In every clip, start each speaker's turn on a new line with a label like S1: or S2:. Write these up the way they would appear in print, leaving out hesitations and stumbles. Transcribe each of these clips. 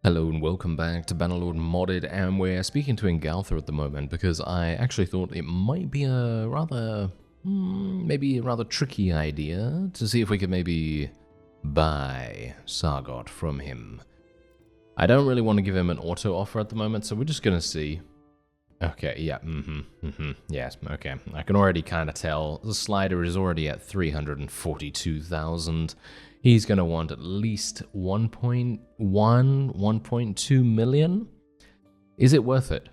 S1: Hello and welcome back to Bannerlord Modded, and we're speaking to Ingaltha at the moment because I actually thought it might be a rather, maybe a rather tricky idea to see if we could maybe buy Sargot from him. I don't really want to give him an auto offer at the moment, so we're just gonna see. Okay, yeah, yes, okay. I can already kind of tell the slider is already at 342,000. He's going to want at least 1.1, 1.2 million. Is it worth it?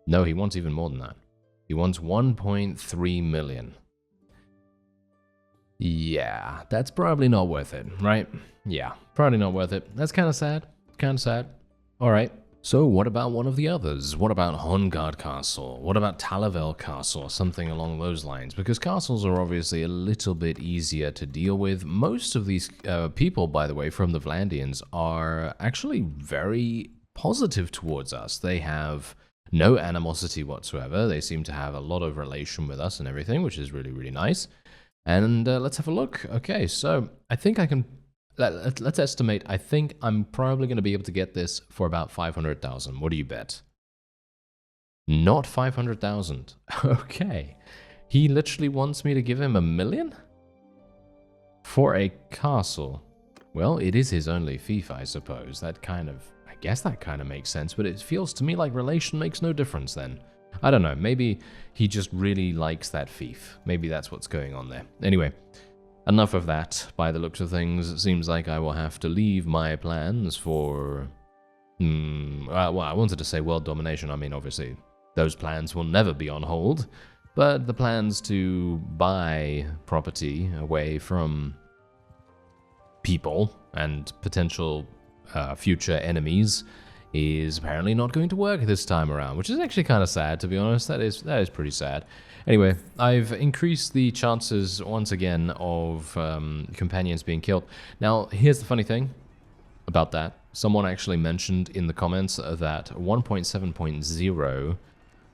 S1: No, he wants even more than that. He wants 1.3 million. Yeah, that's probably not worth it, right? Yeah, probably not worth it. That's kind of sad. Kind of sad. All right. So what about one of the others? What about Hongard Castle? What about Talavel Castle? Something along those lines. Because castles are obviously a little bit easier to deal with. Most of these people, by the way, from the Vlandians are actually very positive towards us. They have no animosity whatsoever. They seem to have a lot of relation with us and everything, which is really, really nice. And let's have a look. Okay, so I think I can... Let's estimate. I think I'm probably going to be able to get this for about 500,000. What do you bet? Not 500,000. Okay. He literally wants me to give him 1 million? For a castle. Well, it is his only fief, I suppose. I guess that kind of makes sense, but it feels to me like relation makes no difference then. I don't know. Maybe he just really likes that fief. Maybe that's what's going on there. Anyway. Enough of that, by the looks of things. It seems like I will have to leave my plans for... well, I wanted to say world domination. I mean, obviously, those plans will never be on hold. But the plans to buy property away from people and potential future enemies is apparently not going to work this time around, which is actually kind of sad, to be honest. That is pretty sad. Anyway, I've increased the chances once again of companions being killed. Now, here's the funny thing about that. Someone actually mentioned in the comments that 1.7.0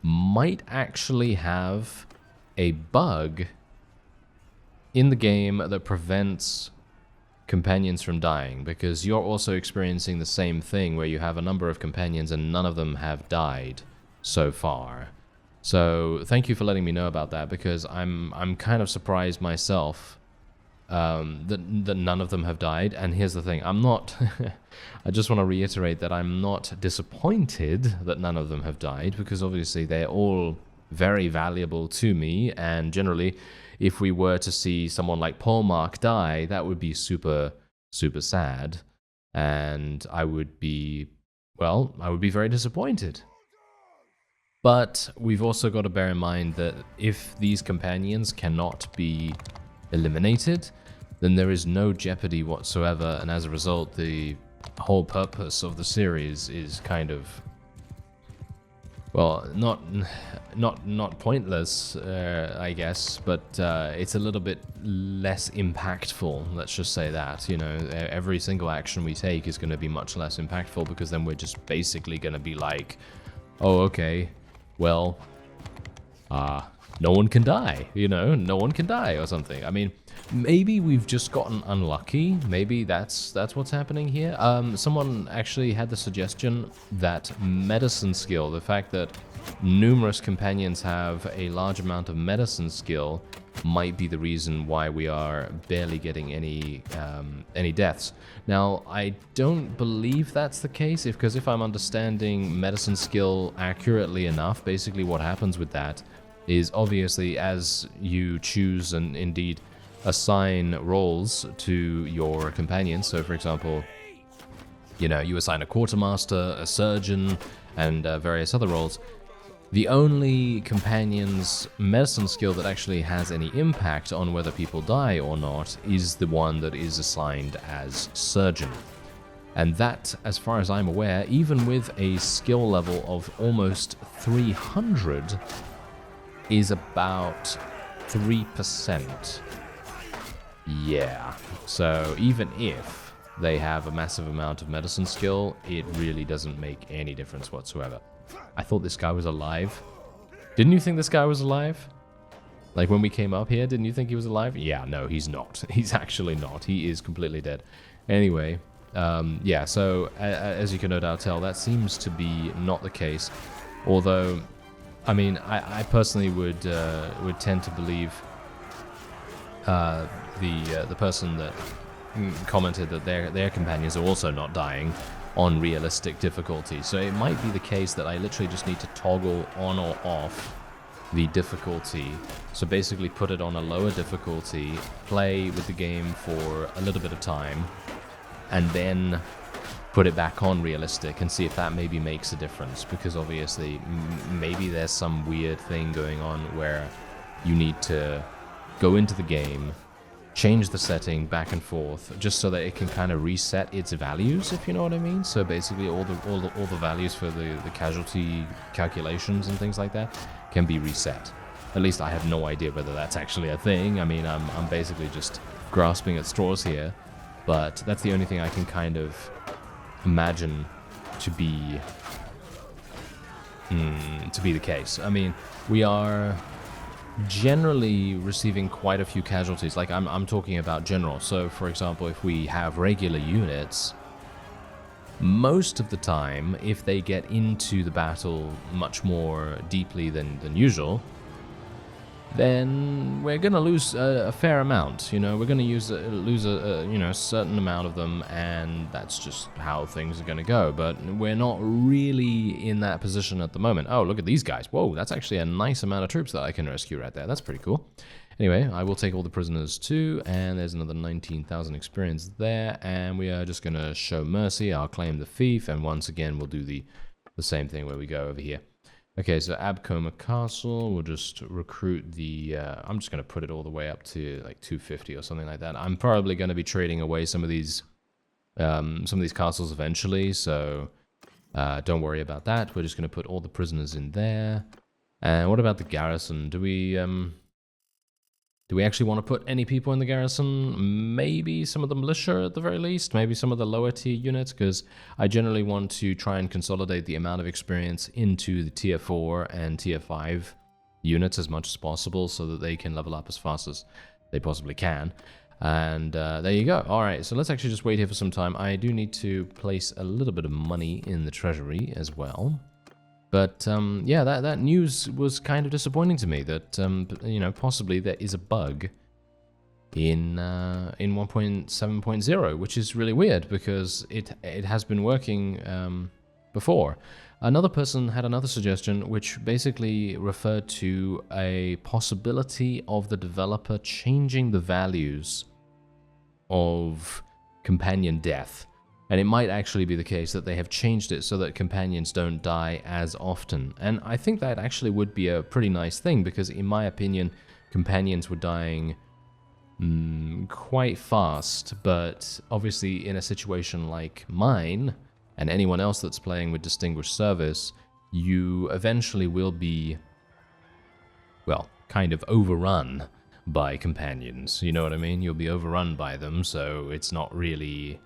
S1: might actually have a bug in the game that prevents companions from dying, because you're also experiencing the same thing where you have a number of companions and none of them have died so far. So thank you for letting me know about that, because I'm kind of surprised myself that none of them have died. And here's the thing, I'm not I just want to reiterate that I'm not disappointed that none of them have died, because obviously they're all very valuable to me, and generally if we were to see someone like Paulmark die, that would be super, super sad. And I would be very disappointed. But we've also got to bear in mind that if these companions cannot be eliminated, then there is no jeopardy whatsoever. And as a result, the whole purpose of the series is kind of... well, not pointless, I guess, but it's a little bit less impactful, let's just say that. You know, every single action we take is going to be much less impactful, because then we're just basically going to be like, oh, okay, well, no one can die, you know, no one can die or something. I mean, maybe we've just gotten unlucky. Maybe that's what's happening here. Someone actually had the suggestion that medicine skill, the fact that numerous companions have a large amount of medicine skill, might be the reason why we are barely getting any deaths. Now, I don't believe that's the case, because if I'm understanding medicine skill accurately enough, basically what happens with that is obviously as you choose and indeed assign roles to your companions. So, for example, you know, you assign a quartermaster, a surgeon, and various other roles. The only companion's medicine skill that actually has any impact on whether people die or not is the one that is assigned as surgeon. And that, as far as I'm aware, even with a skill level of almost 300, is about 3%. Yeah, so even if they have a massive amount of medicine skill, it really doesn't make any difference whatsoever. I thought this guy was alive. Didn't you think this guy was alive? Like when we came up here, didn't you think he was alive? Yeah, no, he's not. He's actually not. He is completely dead. Anyway, Yeah, so as you can no doubt tell, that seems to be not the case. Although, I mean, I personally would tend to believe the person that commented that their companions are also not dying on realistic difficulty. So it might be the case that I literally just need to toggle on or off the difficulty. So basically put it on a lower difficulty, play with the game for a little bit of time, and then put it back on realistic and see if that maybe makes a difference. Because obviously maybe there's some weird thing going on where you need to go into the game, change the setting back and forth, just so that it can kind of reset its values, if you know what I mean. So basically all the values for the casualty calculations and things like that can be reset. At least I have no idea whether that's actually a thing. I mean, I'm basically just grasping at straws here, but that's the only thing I can kind of imagine to be the case. I mean, we are generally receiving quite a few casualties. Like I'm talking about general. So for example, if we have regular units, most of the time, if they get into the battle much more deeply than usual, then we're gonna lose a fair amount. You know, we're gonna lose a certain amount of them, and that's just how things are gonna go. But we're not really in that position at the moment. Oh, look at these guys! Whoa, that's actually a nice amount of troops that I can rescue right there. That's pretty cool. Anyway, I will take all the prisoners too, and there's another 19,000 experience there, and we are just gonna show mercy. I'll claim the fief, and once again we'll do the same thing where we go over here. Okay, so Abcoma Castle, we'll just recruit the, I'm just going to put it all the way up to like 250 or something like that. I'm probably going to be trading away some of these castles eventually, so don't worry about that. We're just going to put all the prisoners in there. And what about the garrison? Do we actually want to put any people in the garrison? Maybe some of the militia at the very least, maybe some of the lower tier units, because I generally want to try and consolidate the amount of experience into the tier 4 and tier 5 units as much as possible so that they can level up as fast as they possibly can. And there you go. Alright, so let's actually just wait here for some time. I do need to place a little bit of money in the treasury as well. But, yeah, that news was kind of disappointing to me, that, you know, possibly there is a bug in 1.7.0, which is really weird, because it has been working before. Another person had another suggestion, which basically referred to a possibility of the developer changing the values of companion death. And it might actually be the case that they have changed it so that companions don't die as often. And I think that actually would be a pretty nice thing, because in my opinion, companions were dying quite fast. But obviously in a situation like mine, and anyone else that's playing with Distinguished Service, you eventually will be, well, kind of overrun by companions. You know what I mean? You'll be overrun by them, so it's not really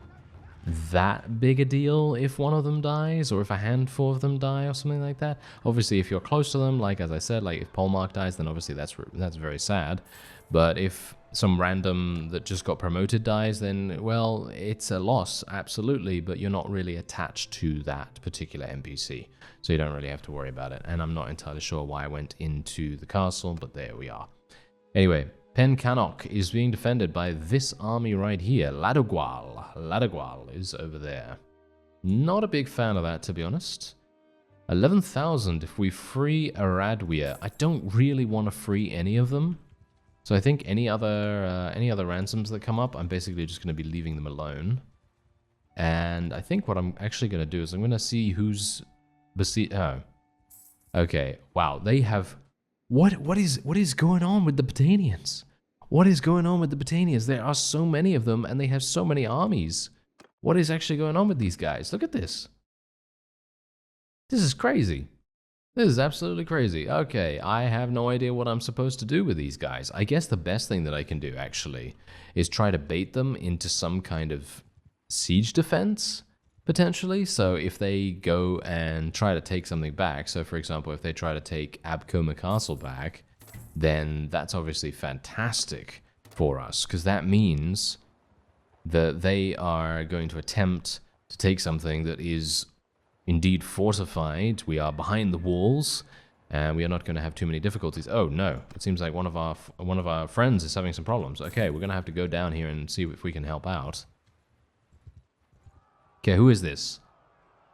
S1: that big a deal if one of them dies, or if a handful of them die, or something like that. Obviously, if you're close to them, like as I said, like if Polmark dies, then obviously that's very sad. But if some random that just got promoted dies, then, well, it's a loss, absolutely, but you're not really attached to that particular NPC, so you don't really have to worry about it. And I'm not entirely sure why I went into the castle, but there we are. Anyway, Pen Cannock is being defended by this army right here. Ladogual is over there. Not a big fan of that, to be honest. 11,000 if we free Aradwir. I don't really want to free any of them. So I think any other ransoms that come up, I'm basically just going to be leaving them alone. And I think what I'm actually going to do is I'm going to see who's besieged. Oh. Okay. Wow. They have... What is going on with the Battanians? What is going on with the Battanians? There are so many of them, and they have so many armies. What is actually going on with these guys? Look at this. This is crazy. This is absolutely crazy. Okay, I have no idea what I'm supposed to do with these guys. I guess the best thing that I can do, actually, is try to bait them into some kind of siege defense, potentially. So if they go and try to take something back, so for example, if they try to take Abcoma Castle back, then that's obviously fantastic for us, because that means that they are going to attempt to take something that is indeed fortified. We are behind the walls, and we are not going to have too many difficulties. Oh no, it seems like one of our friends is having some problems. Okay, we're going to have to go down here and see if we can help out. Okay, who is this?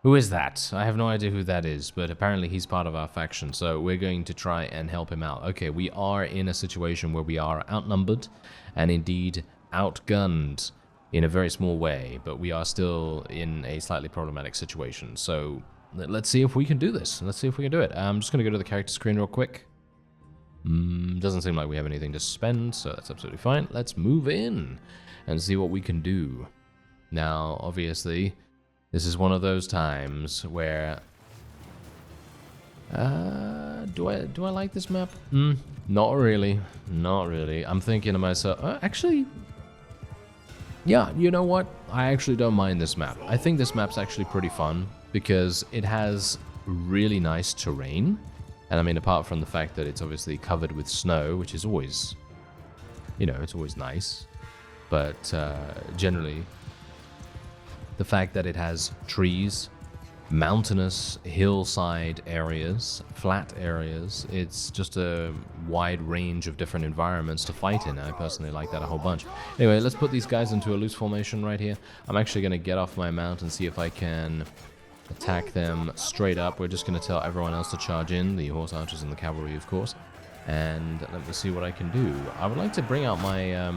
S1: Who is that? I have no idea who that is, but apparently he's part of our faction, so we're going to try and help him out. Okay, we are in a situation where we are outnumbered and indeed outgunned in a very small way, but we are still in a slightly problematic situation. So let's see if we can do this. Let's see if we can do it. I'm just going to go to the character screen real quick. Doesn't seem like we have anything to spend, so that's absolutely fine. Let's move in and see what we can do. Now, obviously, this is one of those times where... do I like this map? Not really. Not really. I'm thinking to myself... actually... Yeah, you know what? I actually don't mind this map. I think this map's actually pretty fun because it has really nice terrain. And I mean, apart from the fact that it's obviously covered with snow, which is always... You know, it's always nice. But generally... The fact that it has trees, mountainous hillside areas, flat areas, it's just a wide range of different environments to fight in. I personally like that a whole bunch. Anyway, let's put these guys into a loose formation right here. I'm actually going to get off my mount and see if I can attack them straight up. We're just going to tell everyone else to charge in, the horse archers and the cavalry, of course. And let me see what I can do. I would like to bring out my...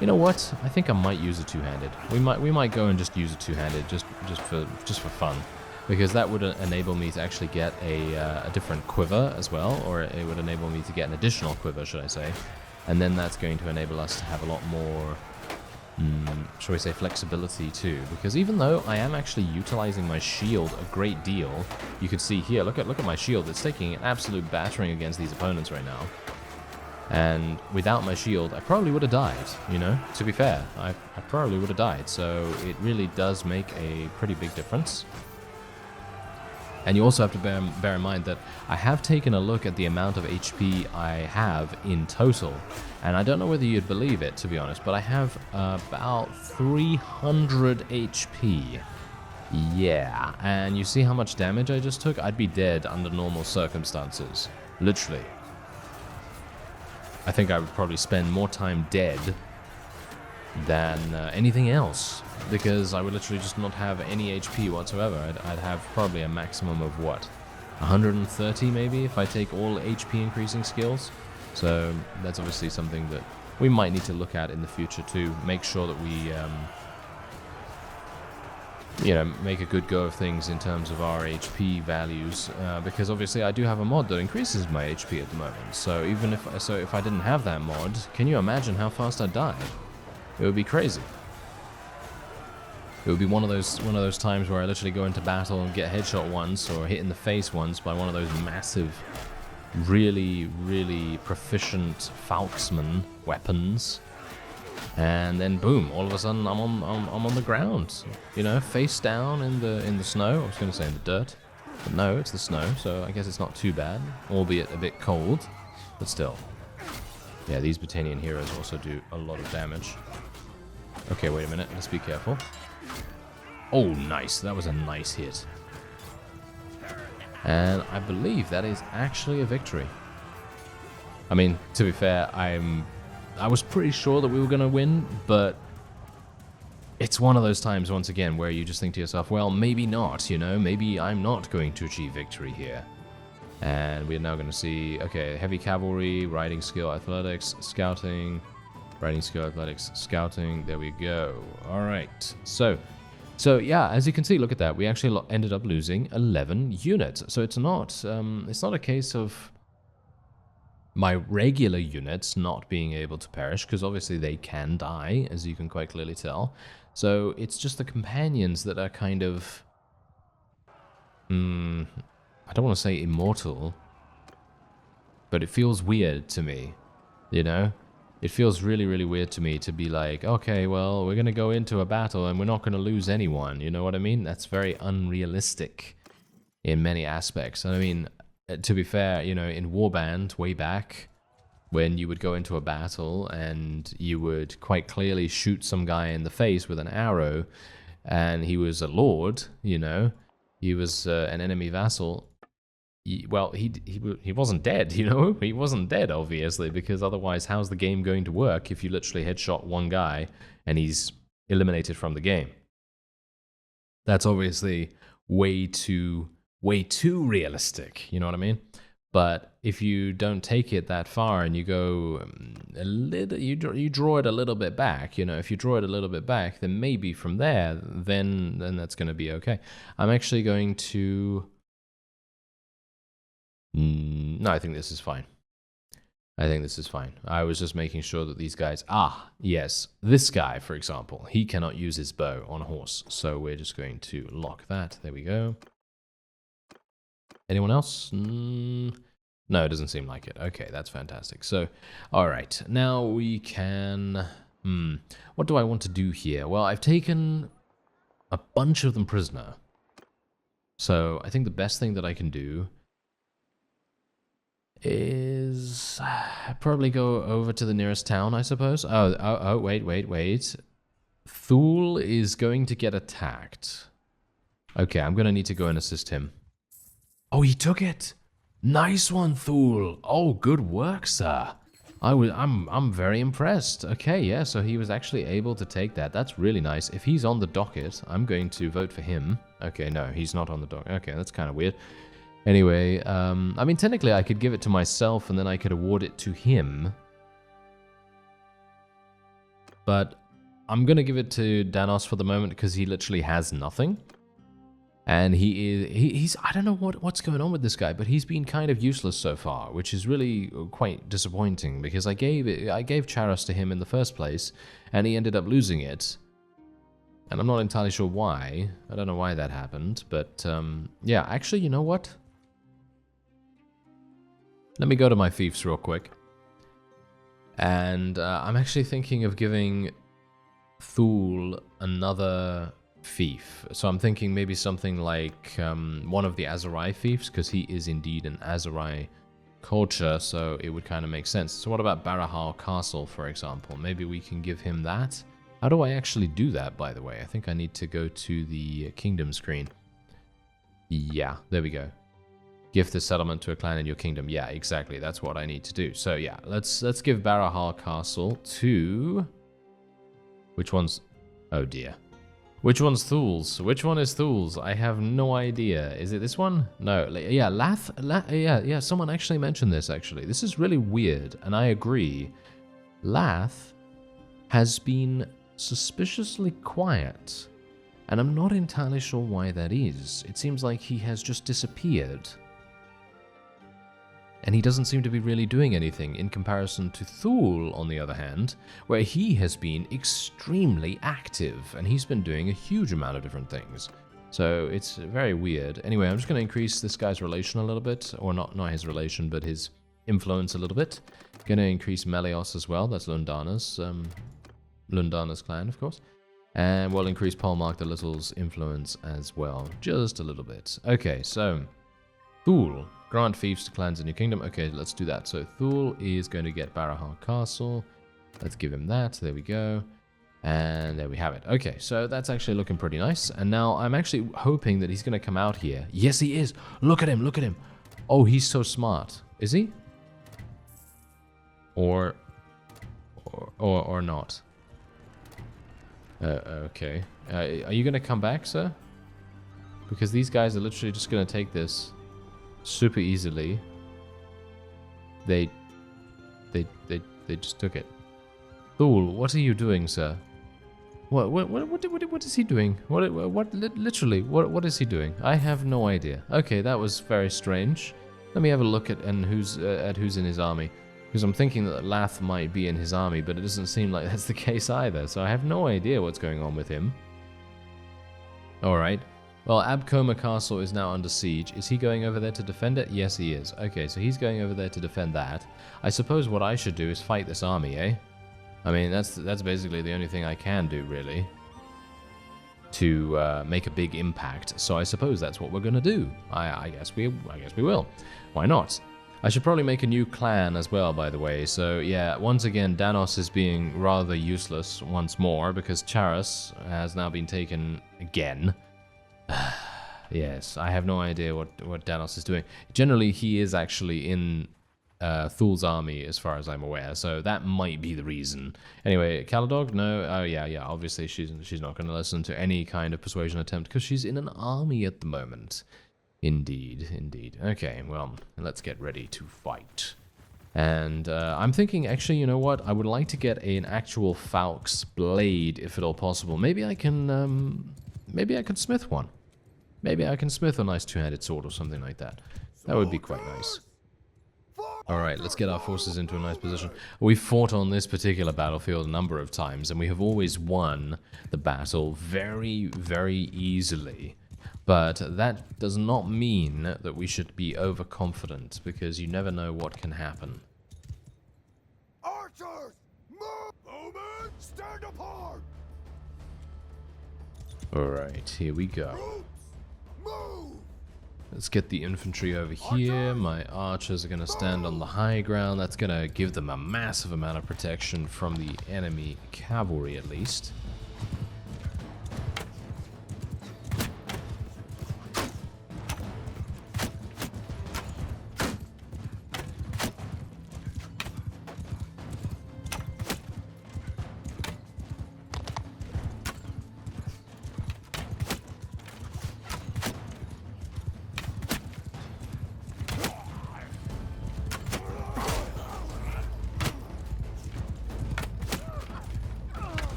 S1: You know what? I think I might use a two-handed. We might go and just use a two-handed just for fun, because that would enable me to actually get a different quiver as well, or it would enable me to get an additional quiver, should I say? And then that's going to enable us to have a lot more, shall we say, flexibility too. Because even though I am actually utilizing my shield a great deal, you can see here. Look at my shield. It's taking an absolute battering against these opponents right now. And without my shield, I probably would have died, you know? To be fair, I probably would have died, so it really does make a pretty big difference. And you also have to bear in mind that I have taken a look at the amount of HP I have in total, and I don't know whether you'd believe it, to be honest, but I have about 300 HP. Yeah, and you see how much damage I just took? I'd be dead under normal circumstances. Literally. I think I would probably spend more time dead than anything else, because I would literally just not have any HP whatsoever. I'd have probably a maximum of, what, 130 maybe, if I take all HP increasing skills. So that's obviously something that we might need to look at in the future to make sure that we, you know, make a good go of things in terms of our HP values, because obviously I do have a mod that increases my HP at the moment. So even if I didn't have that mod, can you imagine how fast I'd die? It would be crazy. It would be one of those times where I literally go into battle and get headshot once or hit in the face once by one of those massive, really, really proficient Falksman weapons. And then boom, all of a sudden I'm on the ground, you know, face down in the snow. I was going to say in the dirt, but no, it's the snow, so I guess it's not too bad, albeit a bit cold, but still. Yeah, these Battanian heroes also do a lot of damage. Okay, wait a minute, let's be careful. Oh, nice, that was a nice hit. And I believe that is actually a victory. I mean, to be fair, I was pretty sure that we were going to win, but it's one of those times, once again, where you just think to yourself, well, maybe not, you know, maybe I'm not going to achieve victory here. And we're now going to see, okay, heavy cavalry, riding skill, athletics, scouting, riding skill, athletics, scouting, there we go. All right, so yeah, as you can see, look at that, we actually ended up losing 11 units. So it's not a case of my regular units not being able to perish, because obviously they can die, as you can quite clearly tell. So it's just the companions that are kind of, I don't want to say immortal, but it feels weird to me, you know? It feels really, really weird to me to be like, okay, well, we're going to go into a battle and we're not going to lose anyone, you know what I mean? That's very unrealistic in many aspects. And I mean, to be fair, you know, in Warband, way back, when you would go into a battle and you would quite clearly shoot some guy in the face with an arrow, and he was a lord, you know, he was an enemy vassal. He wasn't dead, you know? He wasn't dead, obviously, because otherwise how's the game going to work if you literally headshot one guy and he's eliminated from the game? That's obviously way too realistic, you know what I mean? But if you don't take it that far and you go a little, you draw it a little bit back, you know, if you draw it a little bit back, then maybe from there, then that's going to be okay. I'm actually going to... No, I think this is fine. I think this is fine. I was just making sure that these guys... Ah, yes. This guy, for example, he cannot use his bow on a horse. So we're just going to lock that. There we go. Anyone else? No, it doesn't seem like it. Okay, that's fantastic. So, all right. Now we can... What do I want to do here? Well, I've taken a bunch of them prisoner. So I think the best thing that I can do is probably go over to the nearest town, I suppose. Oh, wait. Thul is going to get attacked. Okay, I'm going to need to go and assist him. Oh, he took it. Nice one, Thul. Oh, good work, sir. I'm very impressed. Okay, yeah, so he was actually able to take that. That's really nice. If he's on the docket, I'm going to vote for him. Okay, no, he's not on the docket. Okay, that's kind of weird. Anyway, I mean, technically I could give it to myself and then I could award it to him. But I'm going to give it to Danos for the moment because he literally has nothing. And he's I don't know what's going on with this guy, but he's been kind of useless so far, which is really quite disappointing because I gave Charos to him in the first place and he ended up losing it. And I'm not entirely sure why. I don't know why that happened, but yeah, actually, you know what? Let me go to my fiefs real quick. And I'm actually thinking of giving Thul another fief. So I'm thinking maybe something like one of the Azurai fiefs, because he is indeed an Azurai culture, so it would kind of make sense. So what about Barahal Castle, for example? Maybe we can give him that. How do I actually do that, by the way? I think I need to go to the kingdom screen. Yeah, there we go. Gift the settlement to a clan in your kingdom. Yeah, exactly. That's what I need to do. So yeah, let's give Barahal Castle to... Which one's... Oh dear. Which one's Thul's? Which one is Thul's? I have no idea. Is it this one? No. Yeah, yeah, someone actually mentioned this, actually. This is really weird, and I agree. Lath has been suspiciously quiet, and I'm not entirely sure why that is. It seems like he has just disappeared. And he doesn't seem to be really doing anything in comparison to Thul, on the other hand, where he has been extremely active, and he's been doing a huge amount of different things. So it's very weird. Anyway, I'm just going to increase this guy's relation a little bit, or not his relation, but his influence a little bit. Going to increase Melios as well, that's Lundana's clan, of course. And we'll increase Polmark the Little's influence as well, just a little bit. Okay, so Thul. Grant fiefs to clans in your kingdom. Okay, let's do that. So Thul is going to get Barahal Castle. Let's give him that. There we go. And there we have it. Okay, so that's actually looking pretty nice. And now I'm actually hoping that he's going to come out here. Yes, he is. Look at him. Look at him. Oh, he's so smart. Is he? Or not. Okay. Are you going to come back, sir? Because these guys are literally just going to take this super easily. They just took it. Thul, what are you doing, sir? What is he doing? What is he doing? I have no idea. Okay, that was very strange. Let me have a look at who's in his army, because I'm thinking that Lath might be in his army, but it doesn't seem like that's the case either. So I have no idea what's going on with him. All right. Well, Abkoma Castle is now under siege. Is he going over there to defend it? Yes, he is. Okay, so he's going over there to defend that. I suppose what I should do is fight this army, eh? I mean, that's basically the only thing I can do, really, to make a big impact. So I suppose that's what we're gonna do. I guess we will. Why not? I should probably make a new clan as well, by the way. So yeah, once again, Danos is being rather useless once more because Charis has now been taken again. Yes, I have no idea what Danos is doing. Generally, he is actually in Thul's army, as far as I'm aware, so that might be the reason. Anyway, Caladog, no, oh yeah, obviously she's not going to listen to any kind of persuasion attempt because she's in an army at the moment. Indeed. Okay, well, let's get ready to fight. And I'm thinking, actually, you know what? I would like to get an actual Falk's blade, if at all possible. Maybe I can smith one. Maybe I can smith a nice two-handed sword or something like that. That would be quite nice. Alright, let's get our forces into a nice position. We've fought on this particular battlefield a number of times, and we have always won the battle very, very easily. But that does not mean that we should be overconfident, because you never know what can happen.
S2: Archers, move! Bowmen, stand apart!
S1: Alright, here we go.
S2: Troops, move!
S1: Let's get the infantry over here. My archers are going to stand on the high ground. That's going to give them a massive amount of protection from the enemy cavalry, at least.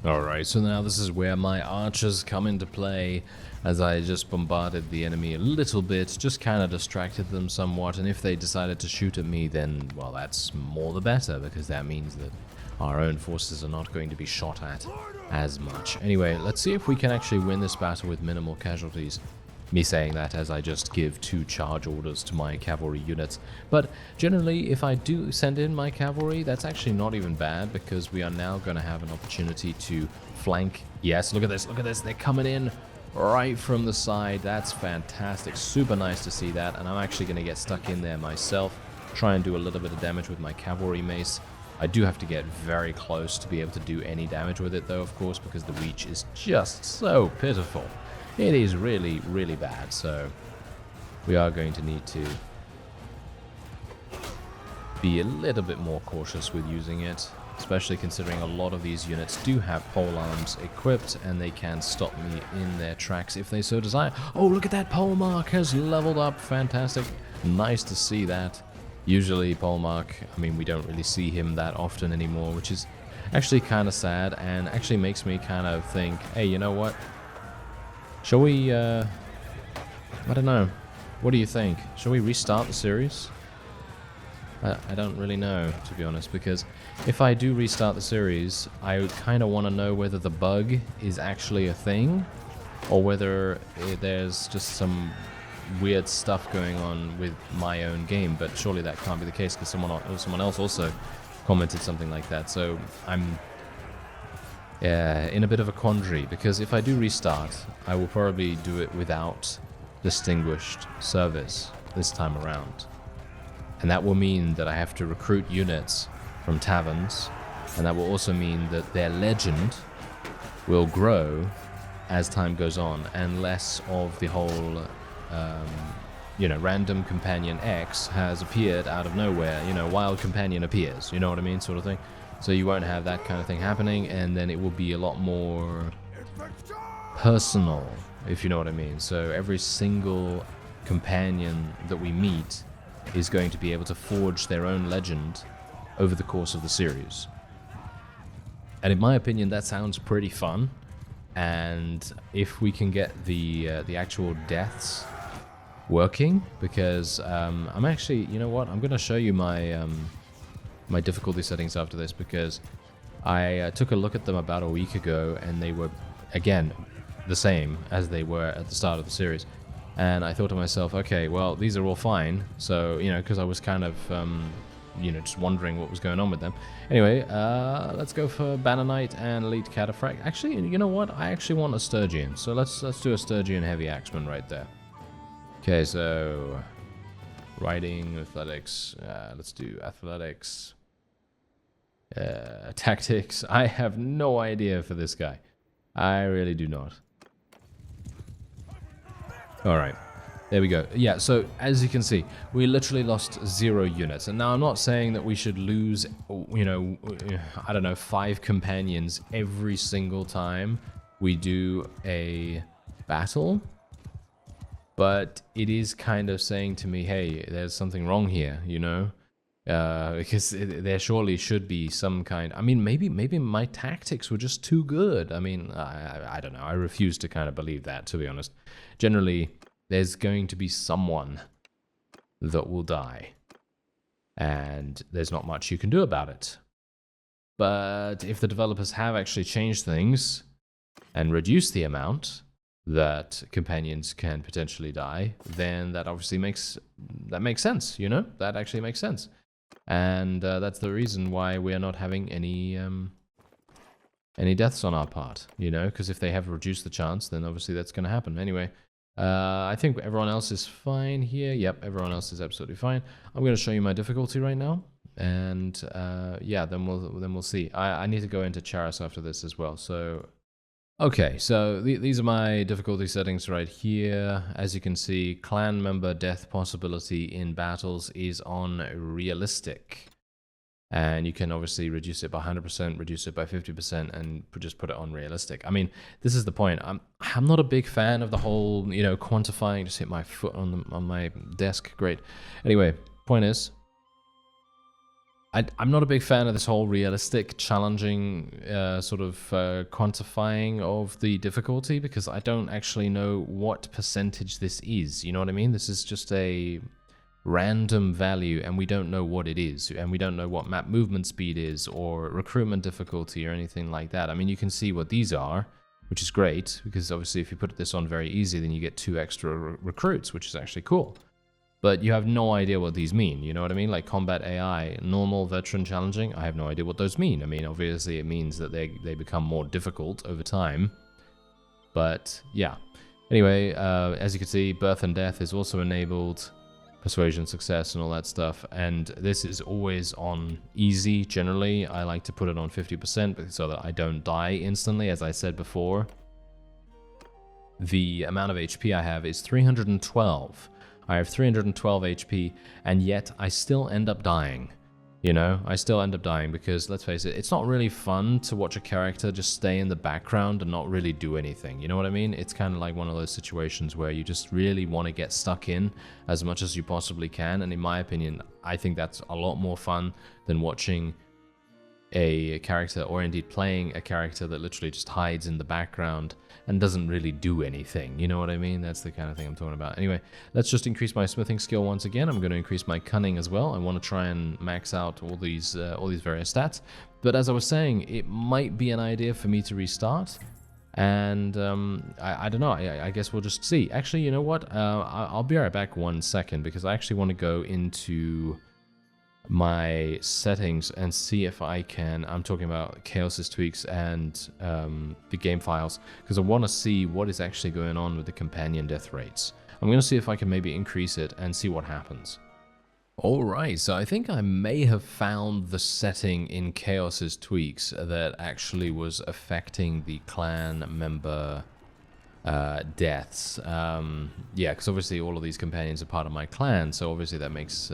S1: Alright, so now this is where my archers come into play, as I just bombarded the enemy a little bit, just kind of distracted them somewhat, and if they decided to shoot at me, then, well, that's more the better, because that means that our own forces are not going to be shot at as much. Anyway, let's see if we can actually win this battle with minimal casualties. Me saying that as I just give 2 charge orders to my cavalry units. But generally, if I do send in my cavalry, that's actually not even bad, because we are now going to have an opportunity to flank. Yes, look at this, they're coming in right from the side. That's fantastic, super nice to see that, and I'm actually going to get stuck in there myself, try and do a little bit of damage with my cavalry mace. I do have to get very close to be able to do any damage with it, though, of course, because the reach is just so pitiful. It is really, really bad, so we are going to need to be a little bit more cautious with using it, especially considering a lot of these units do have pole arms equipped, and they can stop me in their tracks if they so desire. Oh, look at that, pole mark has leveled up, fantastic, nice to see that. Usually pole mark, I mean, we don't really see him that often anymore, which is actually kind of sad, and actually makes me kind of think, hey, you know what? Shall we, I don't know. What do you think? Shall we restart the series? I don't really know, to be honest, because if I do restart the series, I kind of want to know whether the bug is actually a thing, or whether there's just some weird stuff going on with my own game, but surely that can't be the case, because someone else also commented something like that, so I'm in a bit of a quandary, because if I do restart, I will probably do it without distinguished service this time around. And that will mean that I have to recruit units from taverns, and that will also mean that their legend will grow as time goes on, and less of the whole, random companion X has appeared out of nowhere, wild companion appears, you know what I mean, sort of thing. So you won't have that kind of thing happening, and then it will be a lot more personal, if you know what I mean. So every single companion that we meet is going to be able to forge their own legend over the course of the series. And in my opinion, that sounds pretty fun. And if we can get the actual deaths working, because I'm actually, you know what, I'm going to show you my my difficulty settings after this, because I took a look at them about a week ago, and they were, again, the same as they were at the start of the series. And I thought to myself, okay, well, these are all fine. So, you know, because I was kind of, you know, just wondering what was going on with them. Anyway, let's go for Banner Knight and Elite Cataphract. Actually, you know what? I actually want a Sturgian. So let's do a Sturgian Heavy Axeman right there. Okay, so riding, athletics. Let's do athletics. Tactics. I have no idea for this guy. I really do not. Alright, there we go. Yeah, so as you can see, we literally lost 0 units. And now I'm not saying that we should lose, you know, I don't know, 5 companions every single time we do a battle. But it is kind of saying to me, hey, there's something wrong here, you know? Because there surely should be some kind... I mean, maybe my tactics were just too good. I mean, I don't know. I refuse to kind of believe that, to be honest. Generally, there's going to be someone that will die. And there's not much you can do about it. But if the developers have actually changed things and reduced the amount that companions can potentially die, then that obviously makes sense, you know? That actually makes sense. And that's the reason why we are not having any deaths on our part, you know? Because if they have reduced the chance, then obviously that's going to happen. Anyway, I think everyone else is fine here. Yep, everyone else is absolutely fine. I'm going to show you my difficulty right now. And yeah, then we'll see. I need to go into Charis after this as well, so... Okay, so these are my difficulty settings right here. As you can see, clan member death possibility in battles is on realistic. And you can obviously reduce it by 100%, reduce it by 50%, and just put it on realistic. I mean, this is the point. I'm not a big fan of the whole, you know, quantifying. Just hit my foot on my desk. Great. Anyway, point is, I'm not a big fan of this whole realistic, challenging sort of quantifying of the difficulty, because I don't actually know what percentage this is. You know what I mean? This is just a random value, and we don't know what it is, and we don't know what map movement speed is, or recruitment difficulty, or anything like that. I mean, you can see what these are, which is great, because obviously if you put this on very easy, then you get 2 extra recruits, which is actually cool. But you have no idea what these mean, you know what I mean? Like combat AI, normal, veteran, challenging, I have no idea what those mean. I mean, obviously it means that they become more difficult over time. But yeah. Anyway, as you can see, birth and death is also enabled, persuasion, success, and all that stuff. And this is always on easy, generally. I like to put it on 50% so that I don't die instantly, as I said before. The amount of HP I have is 312. I have 312 HP, and yet I still end up dying. You know, I still end up dying because, let's face it, it's not really fun to watch a character just stay in the background and not really do anything. You know what I mean? It's kind of like one of those situations where you just really want to get stuck in as much as you possibly can. And in my opinion, I think that's a lot more fun than watching a character, or indeed playing a character that literally just hides in the background and doesn't really do anything. You know what I mean? That's the kind of thing I'm talking about. Anyway, let's just increase my smithing skill once again. I'm going to increase my cunning as well. I want to try and max out all these various stats. But as I was saying, it might be an idea for me to restart. And I don't know. I guess we'll just see. Actually, you know what? I'll be right back 1 second, because I actually want to go into my settings and see if I can, I'm talking about Chaos's tweaks and the game files, because I want to see what is actually going on with the companion death rates. I'm going to see if I can maybe increase it and see what happens. Alright, so I think I may have found the setting in Chaos's tweaks that actually was affecting the clan member deaths. Yeah, because obviously all of these companions are part of my clan, so obviously that makes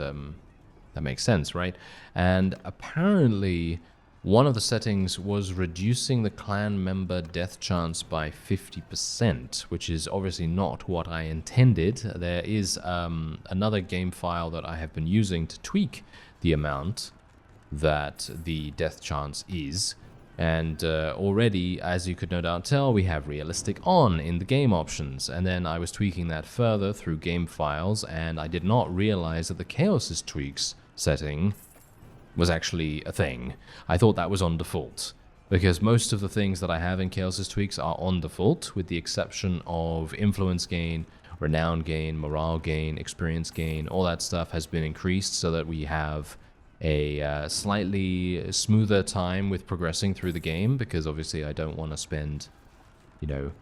S1: sense, right? And apparently, one of the settings was reducing the clan member death chance by 50%, which is obviously not what I intended. There is another game file that I have been using to tweak the amount that the death chance is. And already, as you could no doubt tell, we have realistic on in the game options. And then I was tweaking that further through game files, and I did not realize that the Chaos's tweaks setting was actually a thing. I thought that was on default, because most of the things that I have in Chaos's tweaks are on default, with the exception of influence gain, renown gain, morale gain, experience gain, all that stuff has been increased so that we have a slightly smoother time with progressing through the game, because obviously I don't want to spend, you know,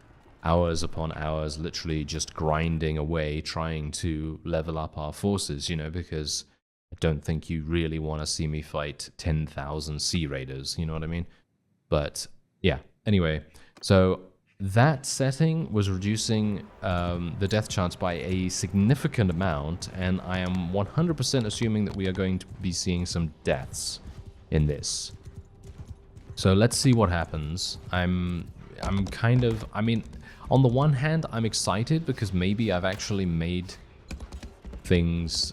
S1: hours upon hours literally just grinding away trying to level up our forces, you know, because I don't think you really want to see me fight 10,000 Sea Raiders, you know what I mean? But yeah, anyway, so that setting was reducing the death chance by a significant amount, and I am 100% assuming that we are going to be seeing some deaths in this. So let's see what happens. I'm kind of, I mean, on the one hand, I'm excited because maybe I've actually made things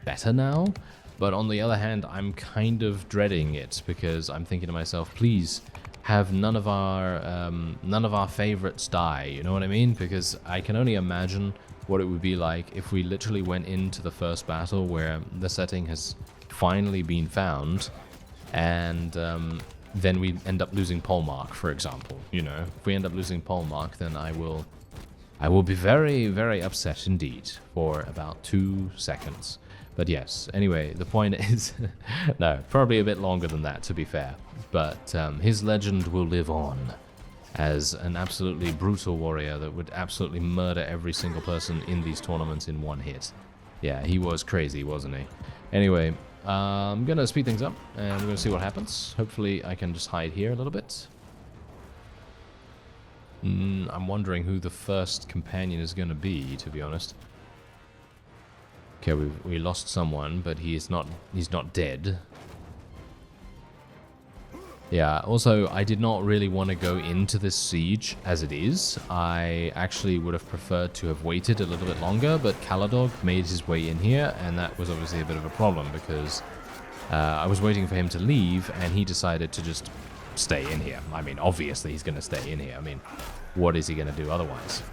S1: better now, but on the other hand, I'm kind of dreading it because I'm thinking to myself, please have none of our favorites die, you know what I mean? Because I can only imagine what it would be like if we literally went into the first battle where the setting has finally been found, and then we end up losing Polmark, for example. You know, if we end up losing Polmark, then I will be very, very upset indeed for about 2 seconds. But yes, anyway, the point is, no, probably a bit longer than that, to be fair. But his legend will live on as an absolutely brutal warrior that would absolutely murder every single person in these tournaments in one hit. Yeah, he was crazy, wasn't he? Anyway, I'm going to speed things up, and we're going to see what happens. Hopefully I can just hide here a little bit. I'm wondering who the first companion is going to be, to be honest. Okay, we lost someone, but he's not dead. Yeah, also, I did not really want to go into this siege as it is. I actually would have preferred to have waited a little bit longer, but Caladog made his way in here, and that was obviously a bit of a problem, because I was waiting for him to leave, and he decided to just stay in here. I mean, obviously he's going to stay in here. I mean, what is he going to do otherwise?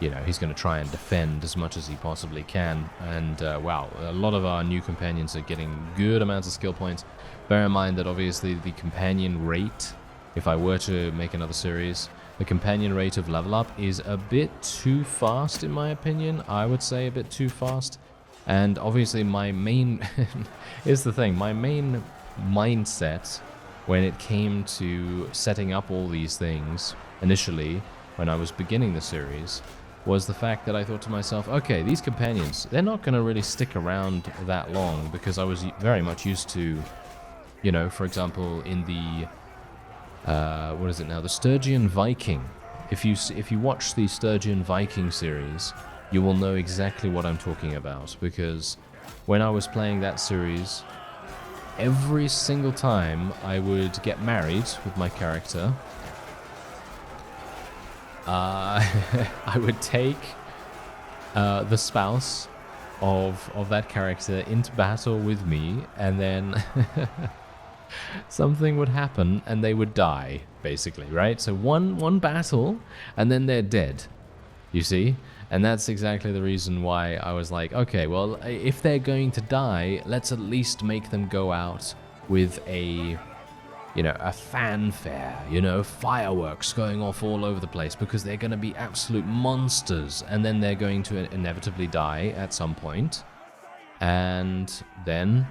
S1: You know, he's going to try and defend as much as he possibly can. And, wow, a lot of our new companions are getting good amounts of skill points. Bear in mind that, obviously, the companion rate, if I were to make another series, the companion rate of level up is a bit too fast, in my opinion. I would say a bit too fast. And, obviously, my main... here's the thing. My main mindset when it came to setting up all these things, initially, when I was beginning the series, was the fact that I thought to myself, okay, these companions, they're not going to really stick around that long, because I was very much used to, you know, for example, in the, what is it now, the Sturgian Viking. If you watch the Sturgian Viking series, you will know exactly what I'm talking about, because when I was playing that series, every single time I would get married with my character, I would take the spouse of that character into battle with me, and then something would happen and they would die, basically, right? So one battle and then they're dead, you see? And that's exactly the reason why I was like, okay, well, if they're going to die, let's at least make them go out with a, you know, a fanfare, you know, fireworks going off all over the place, because they're going to be absolute monsters, and then they're going to inevitably die at some point, and then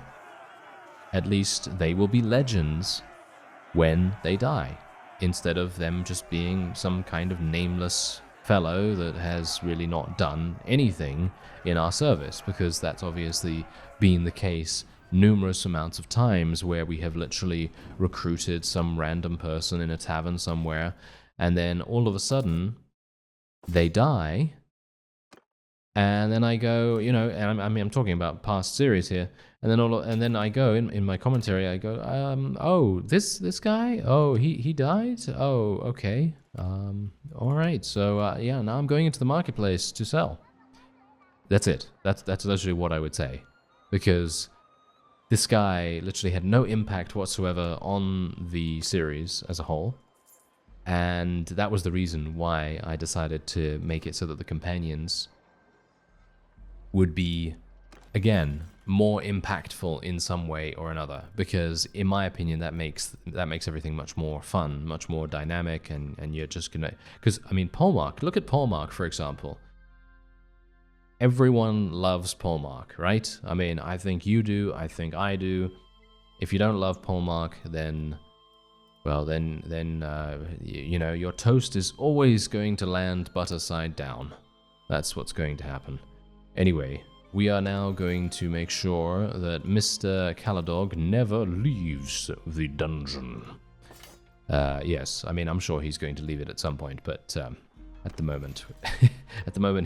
S1: at least they will be legends when they die, instead of them just being some kind of nameless fellow that has really not done anything in our service, because that's obviously been the case numerous amounts of times, where we have literally recruited some random person in a tavern somewhere, and then all of a sudden they die, and then I go, you know, and I'm talking about past series here, and then I go in my commentary, I go, oh, this guy, oh, he died, oh, okay, all right, so yeah, now I'm going into the marketplace to sell. That's it. That's literally what I would say, because this guy literally had no impact whatsoever on the series as a whole, and that was the reason why I decided to make it so that the companions would be, again, more impactful in some way or another, because in my opinion that makes everything much more much more dynamic, and you're just gonna, because I mean, Polmark, look at Polmark, for example. everyone loves Polmark, right? I mean, I think you do, I think I do. If you don't love Polmark, then, well, you know, your toast is always going to land butter side down. That's what's going to happen. Anyway, we are now going to make sure that Mr. Caladog never leaves the dungeon. Yes, I mean, I'm sure he's going to leave it at some point, but at the moment,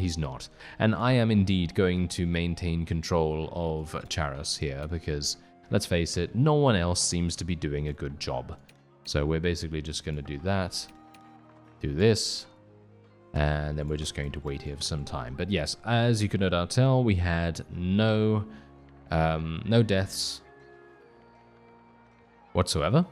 S1: he's not. And I am indeed going to maintain control of Charis here, because, let's face it, no one else seems to be doing a good job. So we're basically just going to do that, do this, and then we're just going to wait here for some time. But yes, as you could no doubt tell, we had no deaths whatsoever.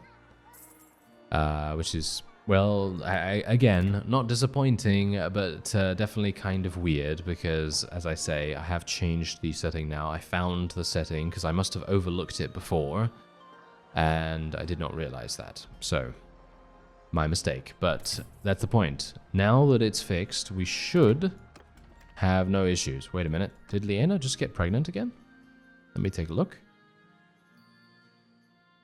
S1: Which is, well, again, not disappointing, but definitely kind of weird, because, as I say, I have changed the setting now. I found the setting, because I must have overlooked it before, and I did not realize that. So, my mistake. But that's the point. Now that it's fixed, we should have no issues. Wait a minute. Did Leanna just get pregnant again? Let me take a look.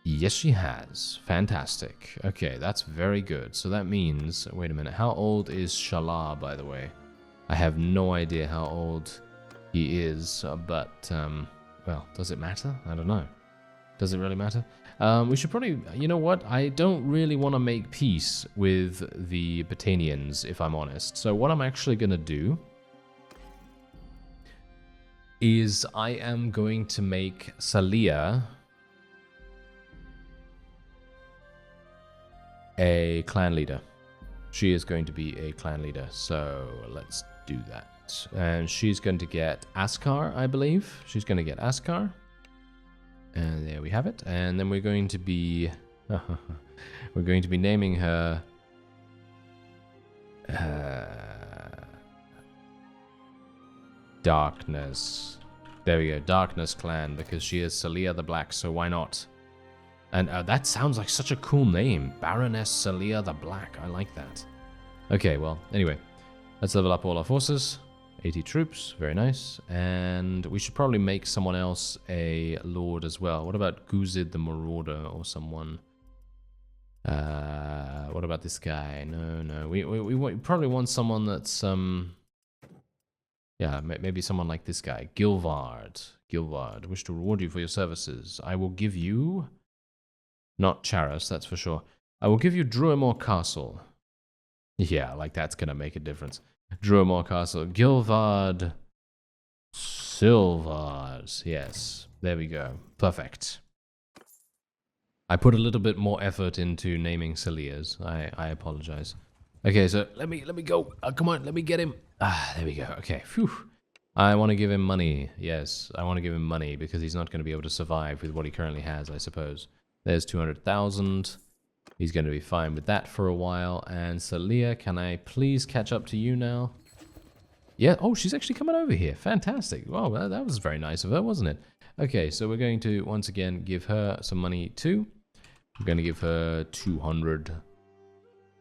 S1: Yes, she has. Fantastic. Okay, that's very good. So that means... Wait a minute. How old is Shala, by the way? I have no idea how old he is, but... well, does it matter? I don't know. Does it really matter? We should probably... You know what? I don't really want to make peace with the Battanians, if I'm honest. So what I'm actually going to do is I am going to make Salea a clan leader. She is going to be a clan leader, so let's do that. And she's going to get Askar, I believe. She's going to get Askar. And there we have it. And then we're going to be naming her Darkness. There we go, Darkness Clan, because she is Salea the Black, so why not? And that sounds like such a cool name. Baroness Salea the Black. I like that. Okay, well, anyway. Let's level up all our forces. 80 troops. Very nice. And we should probably make someone else a lord as well. What about Guzid the Marauder or someone? What about this guy? No. We probably want someone that's... yeah, maybe someone like this guy. Gilvard. Gilvard. Wish to reward you for your services. I will give you... Not Charis, that's for sure. I will give you Druimore Castle. Yeah, like that's gonna make a difference. Druimore Castle. Gilvard Silvard. Yes, there we go. Perfect. I put a little bit more effort into naming Salea's. I apologize. Okay, so let me go. Come on, let me get him. There we go. Okay. Phew. I want to give him money. Yes, I want to give him money because he's not going to be able to survive with what he currently has, I suppose. There's 200,000. He's going to be fine with that for a while. And Salea, can I please catch up to you now? Yeah. Oh, she's actually coming over here. Fantastic. Wow, that was very nice of her, wasn't it? Okay, so we're going to, once again, give her some money too. We're going to give her 200.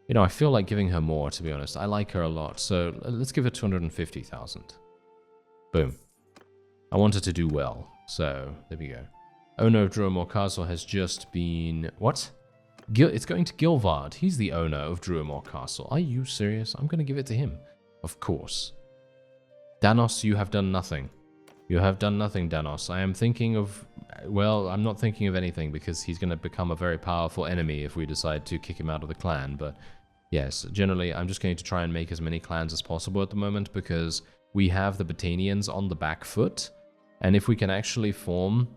S1: You know, I feel like giving her more, to be honest. I like her a lot. So let's give her 250,000. Boom. I want her to do well. So, there we go. Owner of Druimore Castle has just been... What? It's going to Gilvard. He's the owner of Druimore Castle. Are you serious? I'm going to give it to him. Of course. Danos, you have done nothing. You have done nothing, Danos. I am thinking of... Well, I'm not thinking of anything because he's going to become a very powerful enemy if we decide to kick him out of the clan. But yes, generally, I'm just going to try and make as many clans as possible at the moment because we have the Battanians on the back foot. And if we can actually form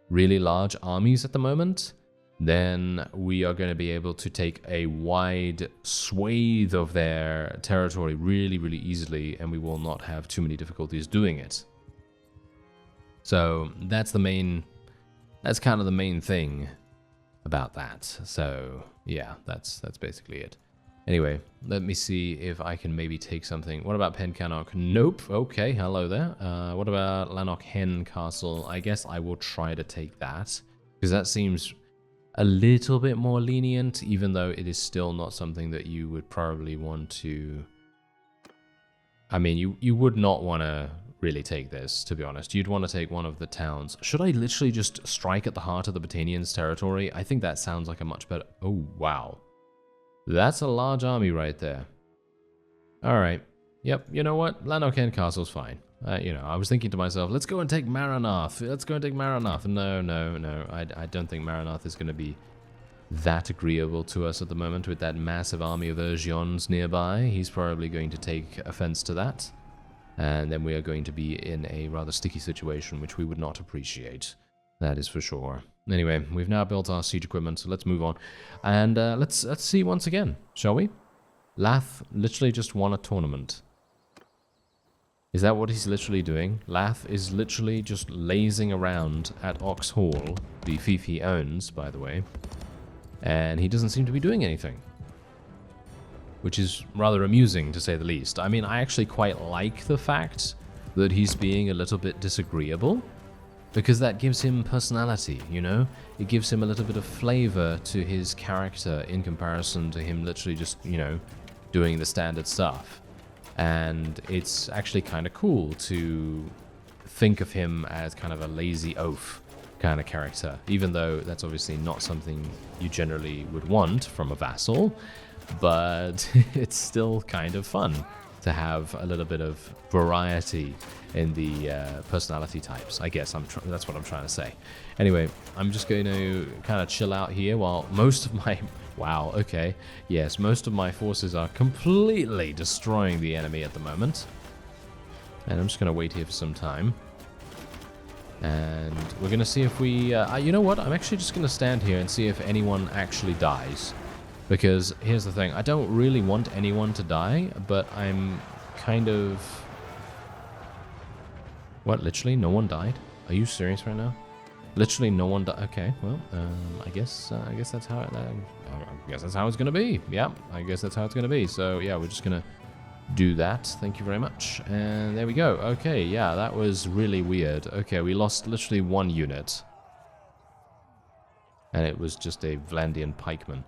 S1: really large armies at the moment, then we are going to be able to take a wide swathe of their territory really, really easily, and we will not have too many difficulties doing it. So that's kind of the main thing about that. So yeah, that's basically it. Anyway, let me see if I can maybe take something. What about Pencannock? Nope. Okay, hello there. What about Lanark Hen Castle? I guess I will try to take that, because that seems a little bit more lenient, even though it is still not something that you would probably want to I mean, you would not want to really take this, to be honest. You'd want to take one of the towns. Should I literally just strike at the heart of the Battanians' territory? I think that sounds like a much better... Oh, wow. That's a large army right there. Alright. Yep, you know what? Lanarkhan Castle's fine. You know, I was thinking to myself, let's go and take Maranath. Let's go and take Maranath. No. I don't think Maranath is going to be that agreeable to us at the moment with that massive army of Urgions nearby. He's probably going to take offense to that. And then we are going to be in a rather sticky situation, which we would not appreciate. That is for sure. Anyway, we've now built our siege equipment, so let's move on. And let's see once again, shall we? Lath literally just won a tournament. Is that what he's literally doing? Lath is literally just lazing around at Ox Hall, the fief he owns, by the way. And he doesn't seem to be doing anything. Which is rather amusing, to say the least. I mean, I actually quite like the fact that he's being a little bit disagreeable, because that gives him personality, you know? It gives him a little bit of flavor to his character in comparison to him literally just, you know, doing the standard stuff. And it's actually kind of cool to think of him as kind of a lazy oaf kind of character, even though that's obviously not something you generally would want from a vassal. But it's still kind of fun to have a little bit of variety in the personality types. I guess that's what I'm trying to say. Anyway, I'm just going to kind of chill out here while most of my... Wow, okay. Yes, most of my forces are completely destroying the enemy at the moment. And I'm just going to wait here for some time. And we're going to see if we... you know what? I'm actually just going to stand here and see if anyone actually dies. Because here's the thing, I don't really want anyone to die, but I'm kind of... What, literally no one died? Are you serious right now? Literally no one died. Okay, well, I guess that's how I guess that's how it's gonna be. Yeah, I guess that's how it's gonna be. So yeah, we're just gonna do that. Thank you very much. And there we go. Okay, yeah, that was really weird. Okay, we lost literally one unit. And it was just a Vlandian pikeman.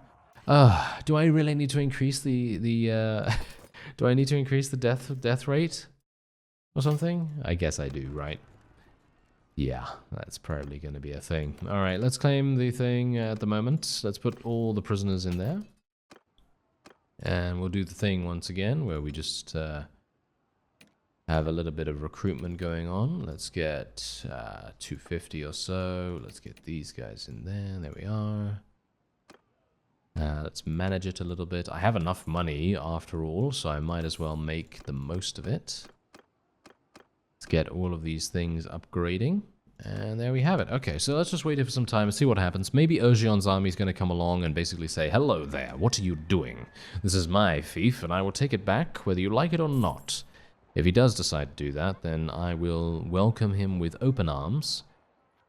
S1: Do I really need to increase the do I need to increase the death rate or something? I guess I do, right? Yeah, that's probably going to be a thing. All right, let's claim the thing at the moment. Let's put all the prisoners in there. And we'll do the thing once again where we just have a little bit of recruitment going on. Let's get 250 or so. Let's get these guys in there. There we are. Let's manage it a little bit. I have enough money after all, so I might as well make the most of it. Let's get all of these things upgrading. And there we have it. Okay, so let's just wait here for some time and see what happens. Maybe Urgion's army is going to come along and basically say, hello there, what are you doing? This is my fief, and I will take it back whether you like it or not. If he does decide to do that, then I will welcome him with open arms.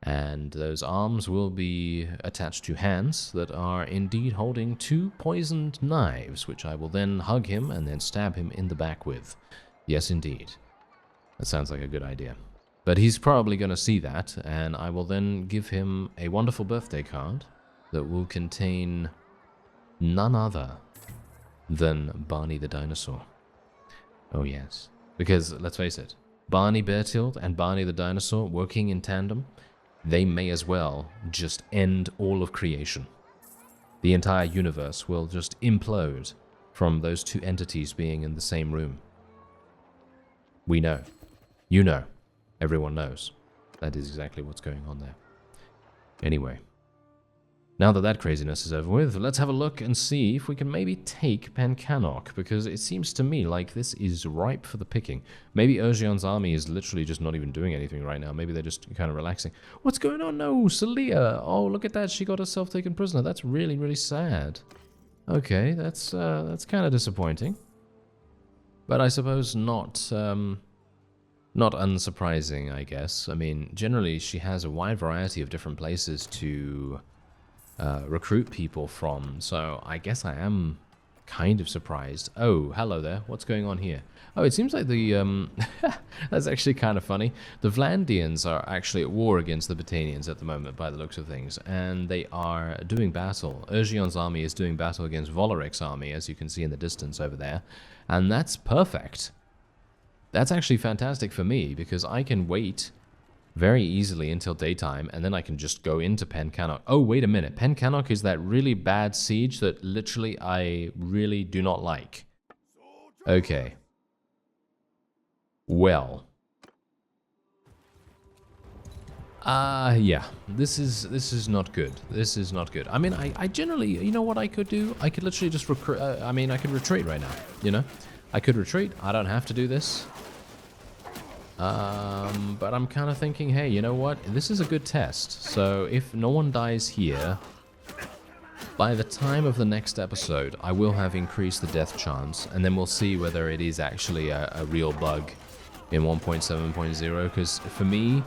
S1: And those arms will be attached to hands that are indeed holding 2 poisoned knives, which I will then hug him and then stab him in the back with. Yes, indeed. That sounds like a good idea. But he's probably going to see that, and I will then give him a wonderful birthday card that will contain none other than Barney the dinosaur. Oh yes. Because, let's face it, Barney Bertild and Barney the dinosaur working in tandem, they may as well just end all of creation. The entire universe will just implode from those two entities being in the same room. We know. You know. Everyone knows. That is exactly what's going on there. Anyway. Now that that craziness is over with, let's have a look and see if we can maybe take Pencannock, because it seems to me like this is ripe for the picking. Maybe Urgion's army is literally just not even doing anything right now. Maybe they're just kind of relaxing. What's going on? No, Salea! Oh, look at that. She got herself taken prisoner. That's really, really sad. Okay, that's kind of disappointing. But I suppose not unsurprising, I guess. I mean, generally she has a wide variety of different places to recruit people from, so I guess I am kind of surprised. Oh, hello there. What's going on here? Oh, it seems like the that's actually kind of funny. The Vlandians are actually at war against the Battanians at the moment, by the looks of things, and they are doing battle. Urgion's army is doing battle against Volaric's army, as you can see in the distance over there, and that's perfect. That's actually fantastic for me, because I can wait very easily until daytime, and then I can just go into Pencannock. Oh, wait a minute. Pencannock is that really bad siege that literally I really do not like. Okay. Well. Yeah. This is not good. This is not good. I mean, I generally, you know what I could do? I could literally just recruit, I mean, I could retreat right now, you know? I could retreat. I don't have to do this. But I'm kind of thinking, hey, you know what? This is a good test. So if no one dies here, by the time of the next episode, I will have increased the death chance, and then we'll see whether it is actually a real bug in 1.7.0, because for me,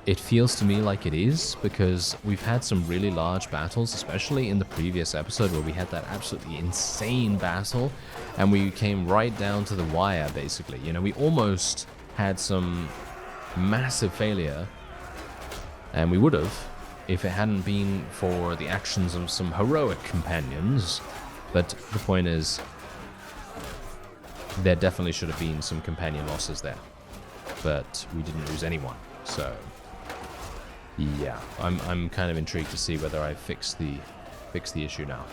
S1: it feels to me like it is, because we've had some really large battles, especially in the previous episode where we had that absolutely insane battle, and we came right down to the wire, basically. You know, we almost had some massive failure, and we would have if it hadn't been for the actions of some heroic companions. But the point is, there definitely should have been some companion losses there, but we didn't lose anyone. So yeah, I'm kind of intrigued to see whether I fix the issue now.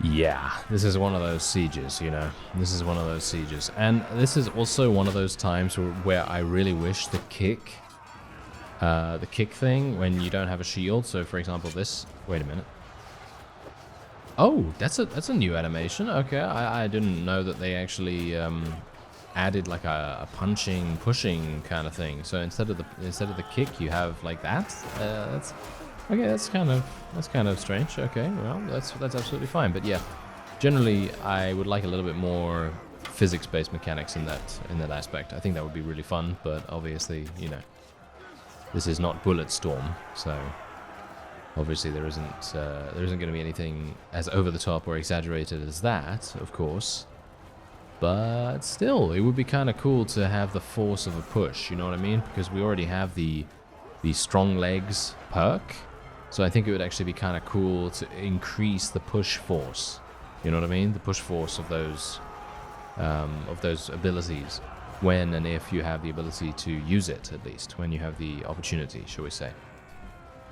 S1: Yeah, this is one of those sieges, you know. This is one of those sieges. And this is also one of those times where I really wish the kick thing, when you don't have a shield. So, for example, this... Wait a minute. Oh, that's a new animation. Okay, I didn't know that they actually added like a punching, pushing kind of thing. So instead of the kick, you have like that. That's... Okay, that's kind of strange. Okay, well, that's absolutely fine. But yeah, generally, I would like a little bit more physics-based mechanics in that aspect. I think that would be really fun. But obviously, you know, this is not Bulletstorm, so obviously there isn't going to be anything as over the top or exaggerated as that, of course. But still, it would be kind of cool to have the force of a push. You know what I mean? Because we already have the strong legs perk. So I think it would actually be kind of cool to increase the push force. You know what I mean? The push force of those abilities, when and if you have the ability to use it, at least when you have the opportunity, shall we say?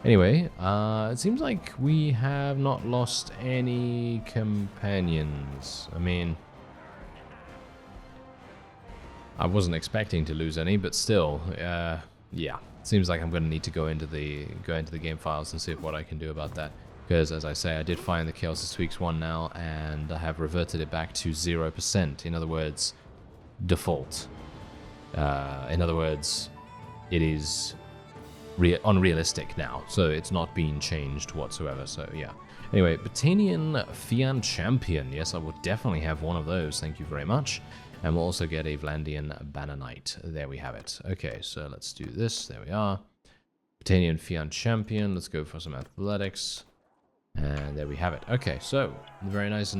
S1: Anyway, it seems like we have not lost any companions. I mean, I wasn't expecting to lose any, but still, yeah. Seems like I'm going to need to go into the game files and see what I can do about that. Because, as I say, I did find the Chaos Tweaks one now, and I have reverted it back to 0%. In other words, default. In other words, it is unrealistic now, so it's not being changed whatsoever. So yeah. Anyway, Battanian Fian Champion. Yes, I will definitely have one of those. Thank you very much. And we'll also get a Vlandian Banner Knight. There we have it. Okay, so let's do this. There we are. Battanian Fian Champion. Let's go for some athletics. And there we have it. Okay, so very nice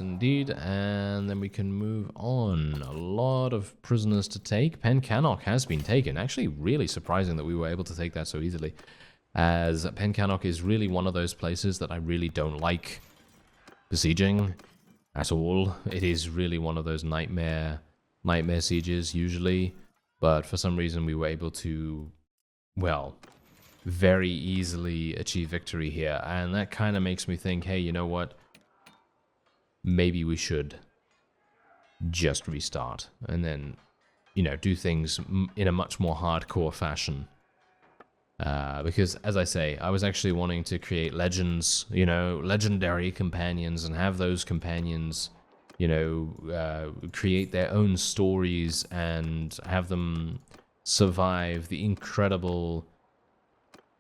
S1: indeed. And then we can move on. A lot of prisoners to take. Pencannock has been taken. Actually, really surprising that we were able to take that so easily, as Pencannock is really one of those places that I really don't like besieging at all. It is really one of those nightmare sieges usually, but for some reason we were able to, well, very easily achieve victory here, and that kind of makes me think, hey, you know what? maybe we should just restart and then, you know, do things in a much more hardcore fashion. Because, as I say, I was actually wanting to create legends, you know, legendary companions, and have those companions, you know, create their own stories and have them survive the incredible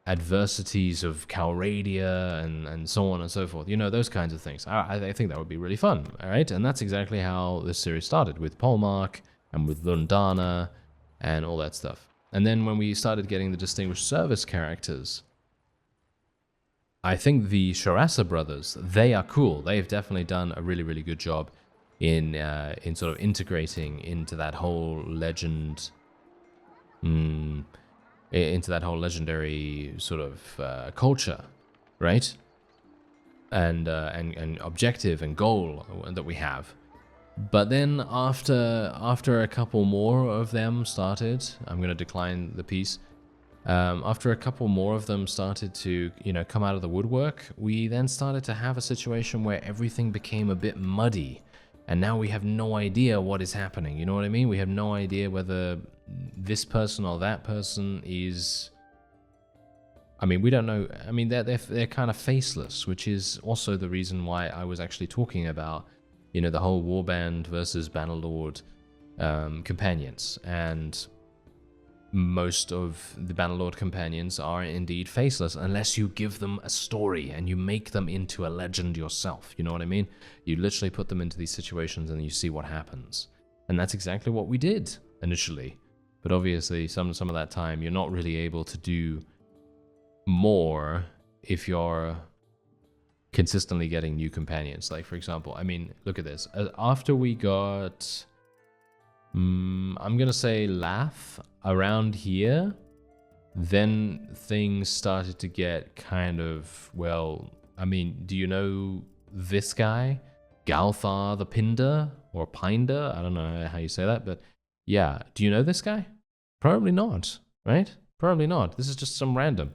S1: adversities of Calradia and so on and so forth. You know, those kinds of things. I think that would be really fun, all right? And that's exactly how this series started, with Polmark and with Lundana and all that stuff. And then when we started getting the Distinguished Service characters, I think the Sharasa brothers, they are cool. They've definitely done a really, really good job in sort of integrating into that whole legend, into that whole legendary sort of culture, right? And objective and goal that we have. But then after a couple more of them started, I'm going to decline the piece. After a couple more of them started to, you know, come out of the woodwork, we then started to have a situation where everything became a bit muddy. And now we have no idea what is happening. You know what I mean? We have no idea whether this person or that person is... I mean, we don't know. I mean, they're kind of faceless, which is also the reason why I was actually talking about, you know, the whole Warband versus Bannerlord companions. And most of the Bannerlord companions are indeed faceless, unless you give them a story and you make them into a legend yourself. You know what I mean? You literally put them into these situations and you see what happens. And that's exactly what we did initially. But obviously, some of that time, you're not really able to do more if you're consistently getting new companions. Like, for example, I mean, look at this. After we got, I'm gonna say Lath around here, then things started to get kind of, well, I mean, do you know this guy? Galthar the Pinder, or Pinder? I don't know how you say that, but yeah. Do you know this guy? Probably not, right? Probably not. This is just some random,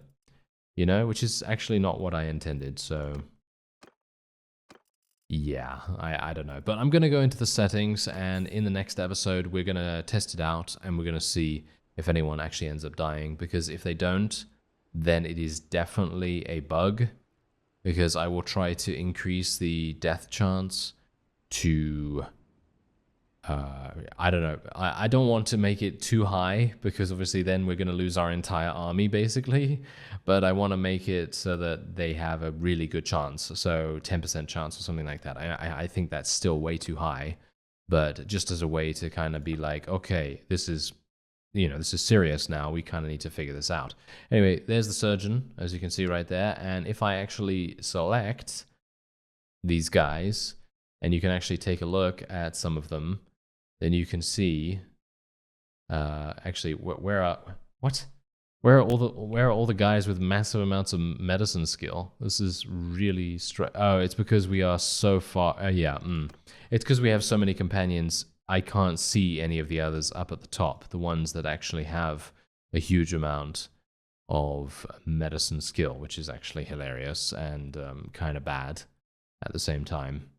S1: you know, which is actually not what I intended, so... yeah, I don't know. But I'm going to go into the settings, and in the next episode, we're going to test it out, and we're going to see if anyone actually ends up dying. Because if they don't, then it is definitely a bug, because I will try to increase the death chance to... I don't know. I don't want to make it too high, because obviously then we're going to lose our entire army, basically. But I want to make it so that they have a really good chance. So 10% chance or something like that. I think that's still way too high. But just as a way to kind of be like, okay, this is, you know, this is serious now. We kind of need to figure this out. Anyway, there's the surgeon, as you can see right there. And if I actually select these guys, and you can actually take a look at some of them, then you can see, actually, where are all the guys with massive amounts of medicine skill? This is really oh, it's because we are so far. It's because we have so many companions. I can't see any of the others up at the top. The ones that actually have a huge amount of medicine skill, which is actually hilarious and kind of bad at the same time.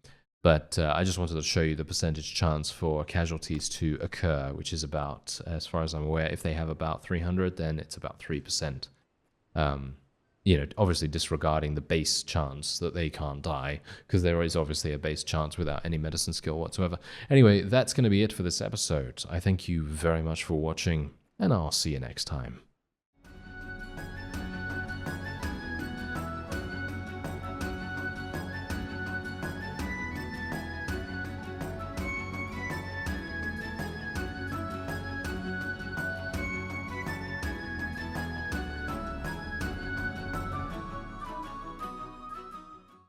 S1: But I just wanted to show you the percentage chance for casualties to occur, which is about, as far as I'm aware, if they have about 300, then it's about 3%. You know, obviously disregarding the base chance that they can't die, because there is obviously a base chance without any medicine skill whatsoever. Anyway, that's going to be it for this episode. I thank you very much for watching, and I'll see you next time.